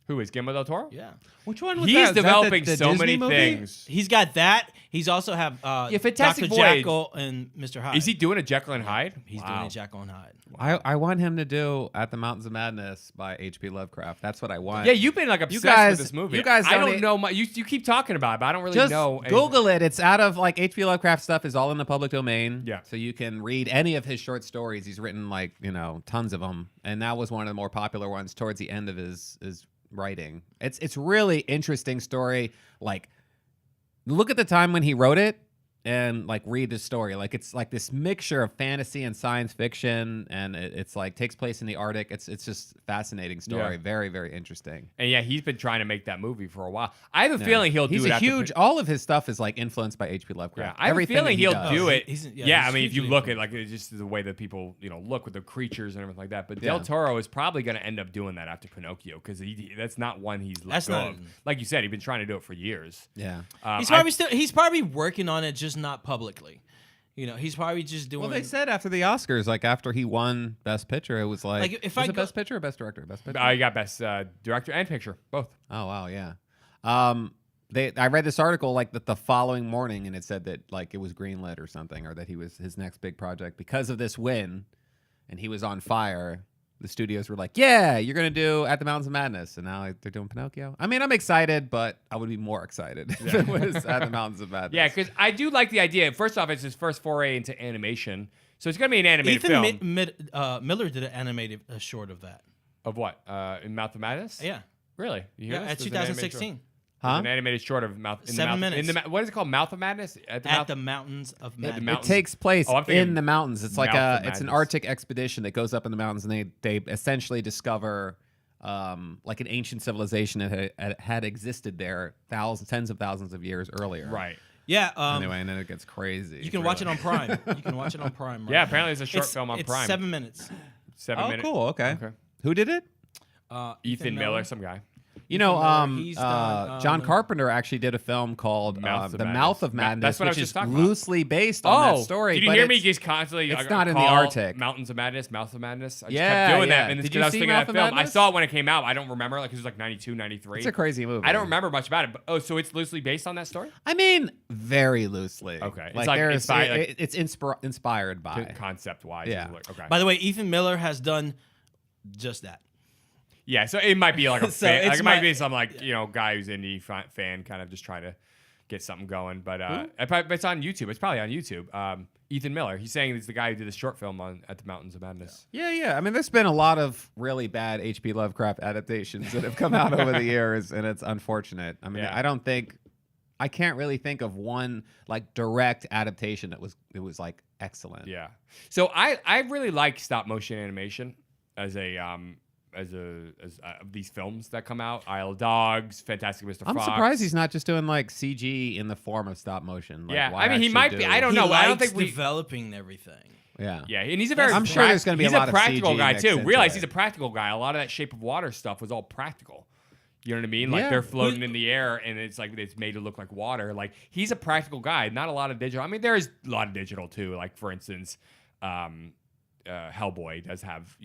Who is Guillermo del Toro? Yeah. Which one was He's that? Is that developing the so Disney many movie? things. He's got that. He's also have Fantastic Dr. Voyage. Jekyll and Mr. Hyde. Is he doing a Jekyll and Hyde? He's Wow. doing a Jekyll and Hyde. I want him to do At the Mountains of Madness by H.P. Lovecraft. That's what I want. Yeah, you've been like obsessed guys- with this movie. you guys I don't don't e- know. You keep talking about it, but I don't really Just know. anything. Google it. It's out of like H.P. Lovecraft stuff is all in the public domain. Yeah. So you can read any of his short stories. He's written like, tons of them. And that was one of the more popular ones towards the end of his writing. It's really interesting story. Like look at the time when he wrote it and like read the story. Like it's like this mixture of fantasy and science fiction, and it's like takes place in the Arctic. It's just fascinating story. Yeah. Very, very interesting. And yeah, he's been trying to make that movie for a while. I have a feeling he'll do He's it. a after huge. All of his stuff is like influenced by H.P. Yeah, Lovecraft. I have a Everything feeling that he he'll does. do it. He's- Yeah, he's I mean, if you hugely look at like it's just the way that people look with the creatures and everything like that. But Yeah. Del Toro is probably going to end up doing that after Pinocchio because that's not one he's let That's go not- of. Like you said, he's been trying to do it for years. Yeah. He's probably working on it, just not publicly. He's probably just doing. Well, they said after the Oscars, like after he won Best Picture, it was like, Like, if was I it go- Best Picture or Best Director? Best Picture. You got best director and picture, both. Oh wow, yeah. I read this article like that the following morning, and it said that like it was greenlit or something, or that he was his next big project because of this win, and he was on fire. The studios were like, "Yeah, you're gonna do At the Mountains of Madness," and now they're doing Pinocchio. I mean, I'm excited, but I would be more excied if it was At the Mountains of Madness. Yeah, because I do like the idea. First off, it's his first foray into animation, so it's going to be an animated Ethan film. Miller did an animated short of that. Of what? In Mouth of Madness? Yeah. Really? You hear Yeah, this? at There's an animated 2016. short. Huh? There's an animated short of Mouth. In 7 the mouth, minutes. In the, what is it called? Mouth of Madness? At the Mountains of Madness. It mountains. takes place Oh, I'm thinking in the mountains. It's like Mouth of it's an Madness. Arctic expedition that goes up in the mountains, and they essentially discover like an ancient civilization that had existed there tens of thousands of years earlier. Right. Yeah. Anyway, and then it gets crazy. You can watch it on Prime. You can watch it on Prime. Right Yeah, now. apparently it's a short film on it's Prime. 7 minutes. 7 Oh, minutes. cool. Okay. Okay. Who did it? Ethan Miller, some guy. You know, Miller, he's done, John Carpenter actually did a film called Mouth of The Madness. Mouth of Madness, That's what I which was is just talking about. loosely based on that story. Did you but hear me it's- just constantly? it's not in the call Arctic. Mountains of Madness, Mouth of Madness. I just Yeah, kept doing yeah. that. And it's Did you because I was see thinking Mouth of that of film. I Madness? saw it when it came out. I don't remember. Like it was like 92, 93. It's a crazy movie. I don't remember much about it. But, so it's loosely based on that story? I mean, very loosely. Okay. It's Like, like there's, inspired- like- it's inspired by. Concept wise. Yeah. Okay. By the way, Ethan Miller has done just that. Yeah, so it might be like a So fan. Like it's it might my- be some like guy who's indie fan, kind of just trying to get something going. But it's on YouTube. It's probably on YouTube. Ethan Miller. He's saying he's the guy who did the short film on At the Mountains of Madness. Yeah. I mean, there's been a lot of really bad H.P. Lovecraft adaptations that have come out over the years, and it's unfortunate. I mean, Yeah. I can't really think of one like direct adaptation that was like excellent. Yeah. So I really like stop motion animation as these films that come out. Isle of Dogs, Fantastic Mr. I'm Fox. surprised he's not just doing like CG in the form of stop motion. Like, Yeah, why I mean, he actually might be. do- I don't He know. I don't likes think we. developing everything. Yeah. Yeah, and he's a very. I'm sure there's gonna be a he's lot of practical CG guy mixed too. into Realize it. he's a practical guy. A lot of that Shape of Water stuff was all practical. You know what I mean? Like Yeah. they're floating in the air, and it's like it's made to look like water. Like he's a practical guy. Not a lot of digital. I mean, there is a lot of digital too. Like for instance, Hellboy does have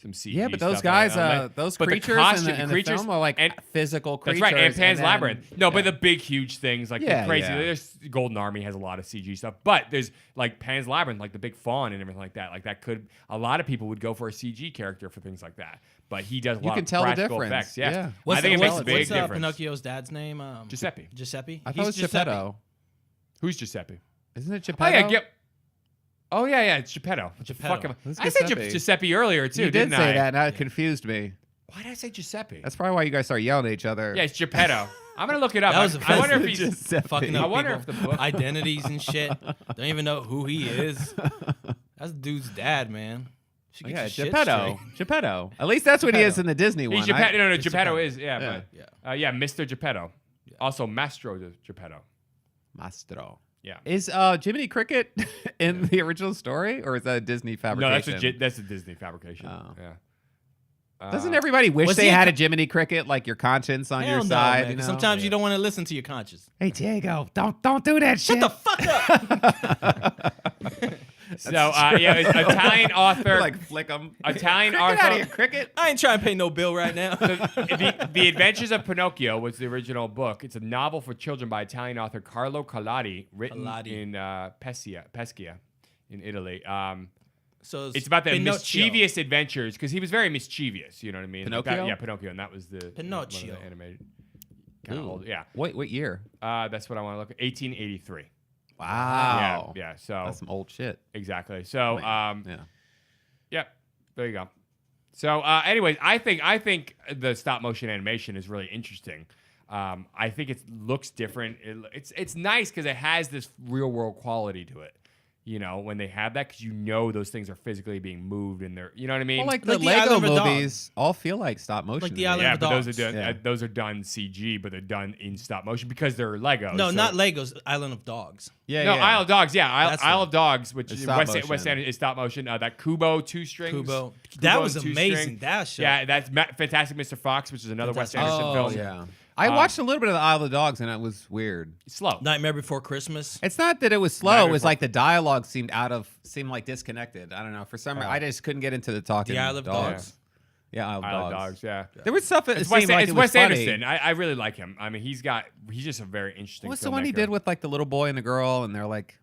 some CG. Yeah, but those stuff guys, on it. those But the creatures costume- in the film are like physical creatures. That's right, and Pan's then- Labyrinth. No, but yeah. the big, huge things like Yeah, the crazy. yeah. There's Golden Army has a lot of CG stuff, but there's like Pan's Labyrinth, like the big fawn and everything like that. Like that could a lot of people would go for a CG character for things like that, but he does a You lot can of tell the practical difference. effects. Yeah, Yeah. I think it makes a big what's difference. Pinocchio's dad's name? Giuseppe. Giuseppe. I thought He's it was Giuseppe. Geppetto. Who's Giuseppe? Isn't it Oh Geppetto? yeah, Oh yeah, it's Geppetto. Geppetto. Who's I said Giuseppe? Giuseppe earlier too. You did didn't say I? that, and it confused me. Why did I say Giuseppe? That's probably why you guys start yelling at each other. Yeah, it's Geppetto. I'm gonna look it up. That was I wonder if offensive. he's. Giuseppe. Fucking up I wonder people. if the book- identities and shit. Don't even know who he is. That's the dude's dad, man. Should get Yeah, your shit Geppetto. straight. Geppetto. At least that's what he is in the Disney one. He's Geppetto. No, It's Geppetto Geppetto. is Yeah. yeah, Mr. Geppetto. Also, Mastro Geppetto. Mastro. Yeah. Is Jiminy Cricket in the original story, or is that a Disney No, fabrication? that's a Disney fabrication. Oh. Yeah. Doesn't everybody wish was they he a had a co- Jiminy Cricket, like your conscience on Hell your no, side? man, You know? 'cause sometimes you don't want to listen to your conscience. Hey Diego, don't do that shit. Shut the fuck up. So yeah, it's Italian author. like flick them. Italian Cricket out of here, author. Cricket. I ain't trying to pay no bill right now. The Adventures of Pinocchio was the original book. It's a novel for children by Italian author Carlo Collodi, written in Pescia, in Italy. So It's about the Pinocchio. mischievous adventures because he was very mischievous. You know what I mean? Pinocchio? Yeah, Pinocchio, and that was the Pinocchio. one of the animated. Kind of Ooh. old, yeah. What year? That's what I want to look at. 1883. Wow. Yeah. So That's some old shit. exactly. So Yeah. Yep. There you go. So, anyways, I think the stop motion animation is really interesting. I think it looks different. It's nice because it has this real world quality to it. You know, when they have that, because those things are physically being moved and they're, you know what I mean? Well, like Like the the Lego Island of Dogs. movies all feel like stop motion. Like to the me. Island yeah, of but Dogs. those are done CG, but they're done in stop motion because they're Legos. No, so- not Legos. Island of Dogs. Yeah, No, yeah. Isle of Dogs. Yeah, That's Isle one. of Dogs, which It's is stop West motion. End is stop motion. That Kubo 2 strings. Kubo. That was and 2 amazing. string. That show. Yeah, that's Fantastic Mr. Fox, which is another Wes Fantastic. Anderson Oh, film. yeah. I watched a little bit of the Isle of the Dogs and it was weird. Slow. Nightmare Before Christmas. It's not that it was slow. Nightmare It was Before- like the dialogue seemed like disconnected. I don't know. For some reason, I just couldn't get into the talking. The Isle of dogs. Dogs. Yeah, Isle of Isle of Dogs. Dogs. Yeah. There was stuff that It's seemed like Wes, it was funny. Anderson. I really like him. I mean, he's just a very interesting. What's the one he filmmaker. did with like the little boy and the girl, and they're like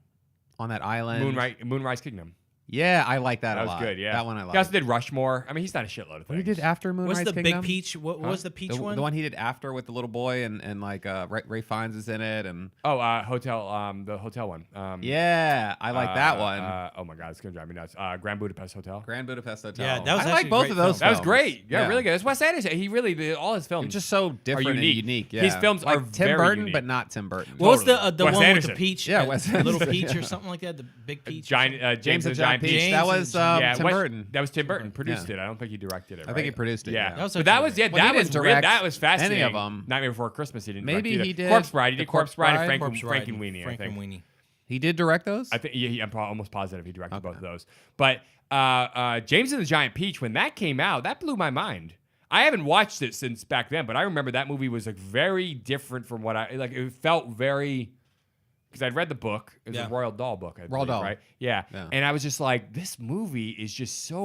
on that island? Moonrise Kingdom? Yeah, I like that That a was lot. good. Yeah, that one I He liked. also did Rushmore. I mean, he's done a shitload of things. What he did after Moonrise What's the Kingdom? Big Peach? What was the peach one? The one he did after with the little boy and like Ray Fiennes is in it, and Oh, the hotel one. yeah, I like that one. Oh my god, it's gonna drive me nuts. Grand Budapest Hotel. Grand Budapest Hotel. Yeah, that was I actually like a both great of those. film. That was films. great. Yeah, really good. It's Wes Anderson. He really all his films It's just so different unique. and unique. Yeah. His films like are Tim very Burton, unique. but not Tim Burton. What was the Totally. Wes one Anderson. with the peach? Yeah, Wes Little Anderson, Peach or yeah. something like that? The Big Peach? James and the Giant Peach. Peach. That was Tim Wes- Burton. That was Tim Burton produced Yeah. it. I don't think he directed it. I think he right? produced it. Yeah, That was but that was actually Well, he that was didn't weird. direct That was fascinating. any of 'em. Nightmare Before Christmas. He didn't. Maybe direct he either. did Corpse Bride. He The did Corpse Bride and Corpse Bride. Frankenweenie. I think. Frankenweenie. He did direct those. I think I'm almost positive he directed both of those. But James and the Giant Peach, when that came out, that blew my mind. I haven't watched it since back then, but I remember that movie was like very different from what I like. It felt very because I'd read the book. It was Yeah. a Roald Dahl book. I Roald believe, Dahl. right? Yeah. Yeah. And I was just like, this movie is just so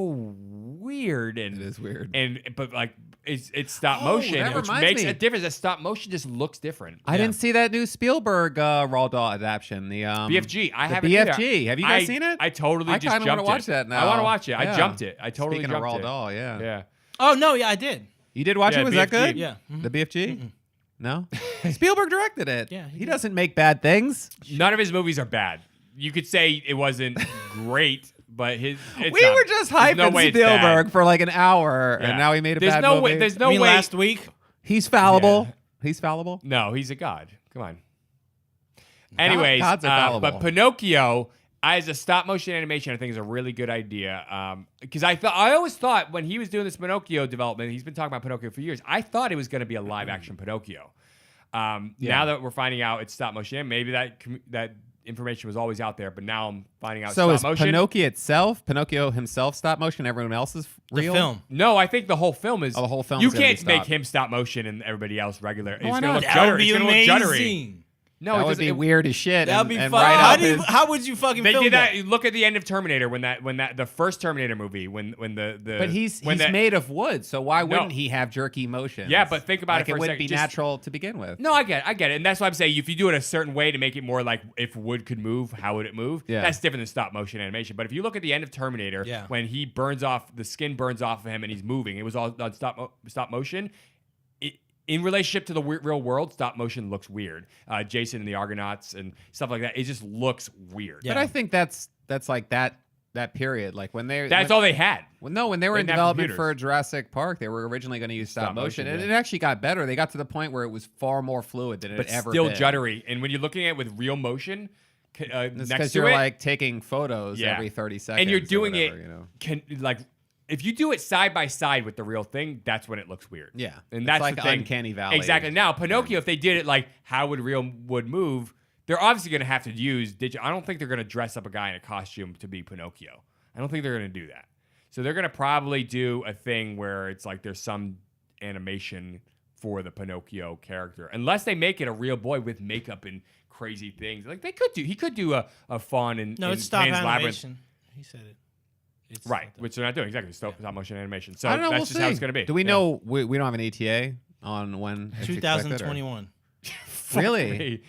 weird, and It is weird. but like it's stop Oh, motion, that which reminds makes me. a difference. That stop motion just looks different. I didn't see that new Spielberg Roald Dahl adaptation. The BFG. I the haven't BFG. either. Have you guys seen it? I totally I just kinda jumped wanna watch it. that now. I want to watch it. I Yeah. jumped it. I totally Speaking jumped of Roald it. Dahl, yeah. Yeah. Oh, no, yeah, I did. You did watch Yeah, it? Was BFG. that good? Yeah. Mhm. The BFG? No. Spielberg directed it. Yeah, he doesn't make bad things. None of his movies are bad. You could say it wasn't great, but we Were just hyping Spielberg for like an hour, and now he made a bad movie. Way, there's no I mean, way. last week. He's fallible. He's fallible. No, he's a god. Come on. Anyways, gods are fallible. but Pinocchio as a stop motion animation, I think is a really good idea. Because I always thought when he was doing this Pinocchio development, he's been talking about Pinocchio for years. I thought it was going to be a live action Pinocchio. Now that we're finding out it's stop motion, maybe that information was always out there, but now I'm finding out. So stop is motion. Pinocchio himself stop motion? Everyone else is real? The film. No, I think the whole film is. Oh, the whole film's You gonna be can't make stop. him stop motion and everybody else regular. It's why gonna not? look That would juddery. be It's gonna look juddery. amazing. No, That it would doesn't- be weird as shit. That would be and fun. right up How would you fucking They film did that. Look at the end of Terminator when the first Terminator movie when the But he's when the- made of wood, so why wouldn't he have jerky motions? Yeah, but think about like it for a wouldn't second. be Just- natural to begin with. No, I get it, and that's why I'm saying if you do it a certain way to make it more like if wood could move, how would it move? Yeah. That's different than stop motion animation. But if you look at the end of Terminator, Yeah. when he burns off the skin burns off of him and he's moving, it was all on stop motion. In relationship to the real world, stop motion looks weird. Jason and the Argonauts and stuff like that, it just looks weird. Yeah. But I think that's like that period, like when they That's all they had. Well, no, when they were They in didn't have development computers. for Jurassic Park, they were originally going to use stop motion, and yeah. it actually got better. They got to the point where it was far more fluid than But it ever still been. juddery. And when you're looking at it with real motion, It's next because to you're it, like taking photos Yeah. every 30 seconds, and you're or doing whatever, it, You know? if you do it side by side with the real thing, that's when it looks weird. Yeah. and It's that's like the thing. uncanny valley. Exactly. Now Pinocchio, if they did it like how would real wood move, they're obviously going to have to use digital. I don't think they're going to dress up a guy in a costume to be Pinocchio. I don't think they're going to do that. So they're going to probably do a thing where it's like there's some animation for the Pinocchio character, unless they make it a real boy with makeup and crazy things. Like they could do. He could do a fawn in No, in it's stop Pan's Labyrinth. animation. He said it. It's Right, which they're not doing exactly. Stop motion animation. So I don't know. that's We'll just see. how it's going to be. Do we Yeah. know we don't have an ETA on when it's expected, or- 2021. Really?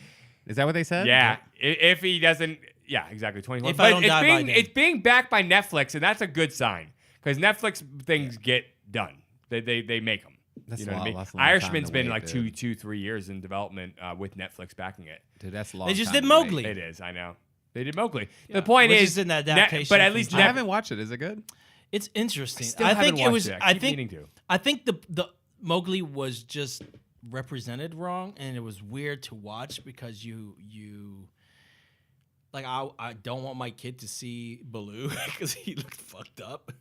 Is that what they said? Yeah. If he doesn't, yeah, exactly. 21. If I don't die by then. it's being backed by Netflix, and that's a good sign because Netflix things get done. They make them. That's you know a what I lot- mean? that's a long time Irishman's to been wait, like dude. 3 years in development with Netflix backing it. Dude, that's a long. They just time did to wait. Mowgli. It is. I know. They did Mowgli. The point Which is, is an adaptation but at from least I Net- haven't watched it. Is it good? It's interesting. still I haven't think it watched was. it. I keep think. meaning to. I think the Mowgli was just represented wrong, and it was weird to watch because you like I don't want my kid to see Baloo because he looked fucked up.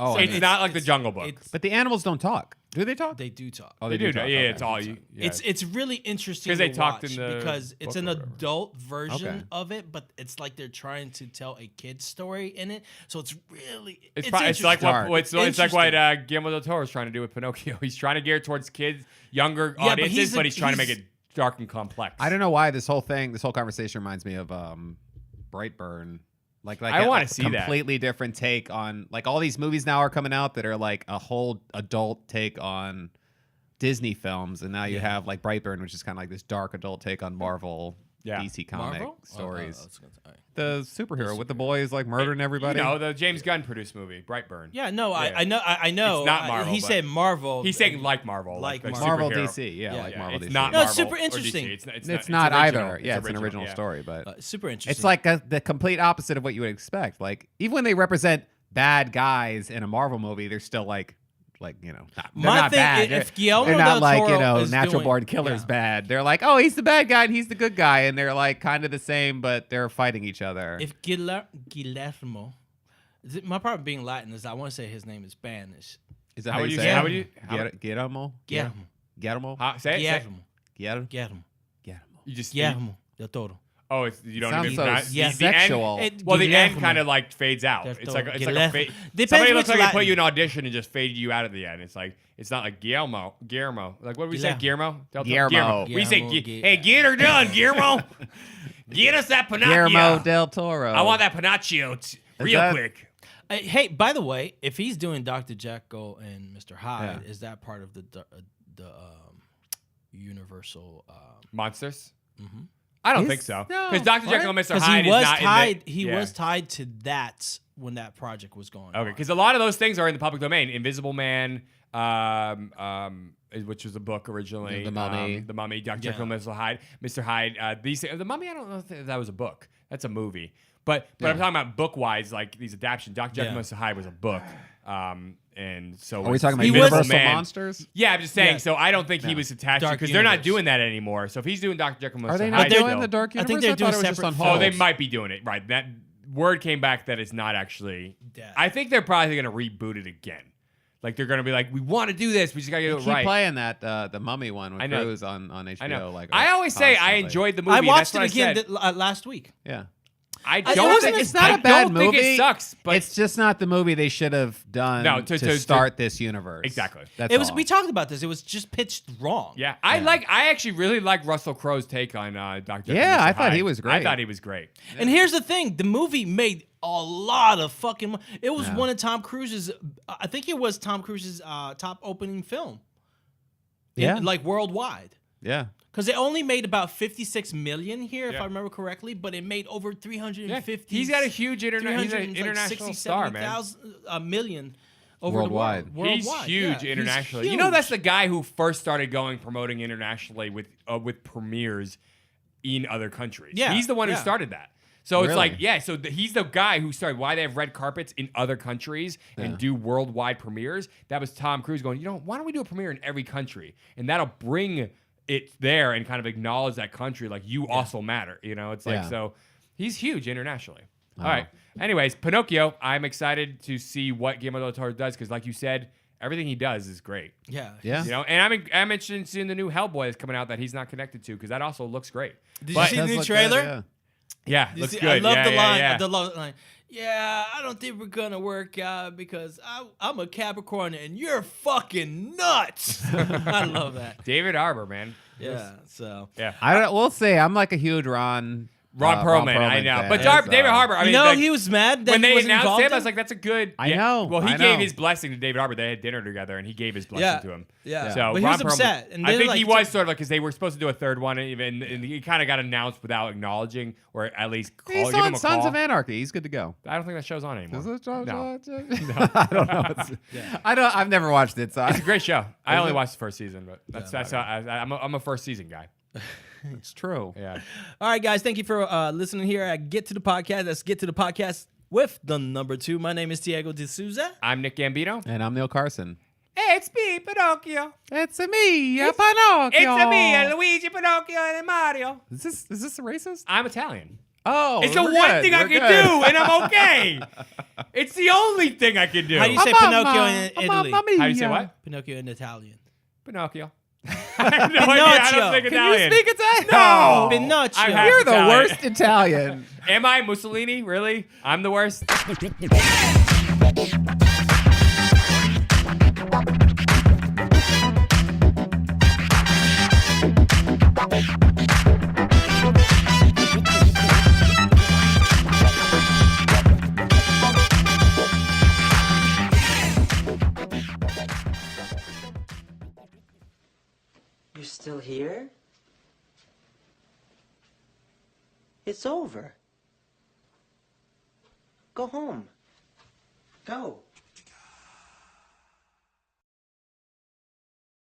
Oh, So it's not like the Jungle Book. but the animals don't talk. Do they talk? They do talk. Oh, They do. talk. Yeah, Okay. it's all you. Yeah. It's really interesting 'Cause to they talked watch in the because it's book an or whatever. adult version Okay. of it, but it's like they're trying to tell a kid's story in it. So it's really It's like interesting. what Dark. it's like what Interesting. Guillermo del Toro is trying to do with Pinocchio. He's trying to gear towards kids, younger Yeah, but audiences, he's but he's trying to make he's- it dark and complex. I don't know why this whole conversation reminds me of Brightburn. Like I a wanna see that. completely different take on like all these movies now are coming out that are like a whole adult take on Disney films, and now you have like Brightburn, which is kind of like this dark adult take on Marvel, Yeah. DC comic Marvel? stories. Oh, that's good. All right. The superhero with the boys like murdering everybody. You know, the James Gunn produced movie, Brightburn. Yeah, no, Yeah. I know. I know. It's not Marvel, He but- said Marvel. He's saying like Marvel. Like Marvel superhero. DC, yeah, Yeah, like yeah, Marvel It's DC. not No, Marvel it's super or DC. interesting. It's not either. original. Yeah, it's an original yeah. story, but super interesting. it's like the complete opposite of what you would expect. Like even when they represent bad guys in a Marvel movie, they're still like you know, they're My not thing, bad. if Guillermo they're not del like Toro is natural doing- born killers yeah. bad. They're like, oh, he's the bad guy and he's the good guy, and they're like kind of the same, but they're fighting each other. If Guillermo, my problem being Latin is I want to say his name is Spanish. Is that How how would you you say say? it? How would you? how- Guillermo? Guillermo. Guillermo? Say it. Guillermo. Guillermo? Guillermo. Guillermo. You just Guillermo del Toro. Oh, you don't Sounds even so pronounce yes. the end- sexual. Well, the end Guillermo. kind of like fades out. Del It's like Toro. a Guillermo. fade. Depends Somebody which looks like they put Latin. you in audition and just faded you out at the end. It's like it's not like Guillermo. Like what did we say? Guillermo. Del Toro? Guillermo. We say, Guillermo. hey, get her done, Guillermo. Get us that Pinocchio. Guillermo del Toro. I want that Pinocchio real that- quick. Hey, by the way, if he's doing Dr. Jekyll and Mr. Hyde, is that part of the Universal? Monsters. I don't think so. No. Because Dr. What? Jekyll and Mr. Because Hyde he was is not tied. in the, He was tied to that when that project was going Okay, on. because a lot of those things are in the public domain. Invisible Man, which was a book originally. The Mummy. The Mummy, Dr. Jekyll and Mr. Hyde. The Mummy, I don't know if that was a book. That's a movie. But I'm talking about book-wise, like these adaptations. Dr. Jekyll and Mr. Hyde was a book. And so Are we talking about He was- Universal Man. Monsters? Yeah, I'm just saying. Yeah. So I don't think he was attached to Dark because they're not Universe. doing that anymore. So if he's doing Dr. Jekyll and Mr. Are they Hyde, not doing still- the Dark I Universe? think they're doing thought it was just on separate hold. Oh, they might be doing it. Right. That word came back that it's not actually. Dead. I think they're probably going to reboot it again. Like they're going to be like, we want to do this. We just got to get it Keep right. playing that the Mummy one with I know. Cruise on HBO. I know. Like I always say I constantly. enjoyed the movie. I watched That's it what again I said. last week. Yeah. I It don't wasn't- think It's not a bad I don't think movie. it sucks, but it's just not the movie they should have done No, to start this universe. Exactly. That's It was. all. We talked about this. It was just pitched wrong. yeah, I actually really like Russell Crowe's take on Dr. Yeah, Mr. I thought he Hyde. was I great. thought he was great. And here's the thing: the movie made a lot of fucking. It was Yeah. one of Tom Cruise's. I think it was Tom Cruise's top opening film. Yeah. Like worldwide. Yeah. Because it only made about 56 million here, if Yeah. I remember correctly, but it made over 350. He's got a huge he's an 360, international star, man. 70,000 million over Worldwide. the world. He's Worldwide, huge yeah. internationally. He's You know, that's huge. the guy who first started promoting internationally with premieres in other countries. Yeah, He's the one who yeah. started that. So it's Really? like, yeah, so he's the guy who started why they have red carpets in other countries and do worldwide premieres. That was Tom Cruise going, why don't we do a premiere in every country? And that'll bring it there and kind of acknowledge that country like you also matter. It's like, Yeah. so he's huge internationally. All right. Anyways, Pinocchio, I'm excited to see what Guillermo del Toro does because like you said, everything he does is great. Yeah. Yeah. And I'm interested in seeing the new Hellboy that's coming out that he's not connected to because that also looks great. Did But- you see the Does new look good, trailer? yeah. Yeah, You looks see- good. I love yeah, the yeah, line. yeah. The line. Yeah, I don't think we're gonna work out because I'm a Capricorn and you're fucking nuts. I love that. David Arbor, man. Yeah. So. Yeah. We'll say I'm like a huge Ron Perlman, I know. fan, But so- David Harbour, I mean, like, he was mad that when he they wasn't announced involved him, I in? was like, that's a good. I know, Well, he I gave know. his blessing to David Harbour. They had dinner together, and he gave his blessing to him. Yeah. So But he Ron was upset, Perlman, and I then, think like, he was sort of like because they were supposed to do a third one, and he kind of got announced without acknowledging or at least He's give him on a Sons call. of Anarchy. He's good to go. I don't think that show's on anymore. Is it No. I don't know. I've never watched it, so It's a great show. I only it? watched the first season, but that's how I'm a first season guy. it's true. Yeah. All right, guys. Thank you for listening here at Get to the Podcast. Let's get to the podcast with the number 2. My name is Tiago de Souza. I'm Nick Gambino. And I'm Neil Carson. Hey, it's me, Pinocchio. It's me, Pinocchio. It's me, Luigi, Pinocchio, and Mario. Is this racist? I'm Italian. Oh, It's the we're one good, thing I we're can good. do, and I'm okay. It's the only thing I can do. How do you say Pinocchio in Italy? How do you say what? Pinocchio in Italian. Pinocchio. I have no idea. I don't speak Can Italian. Can you speak Italian? No. Pinocchio. I have- You're the Italian. worst Italian. Am I Mussolini? Really? I'm the worst? You're still here? It's over. Go home. Go.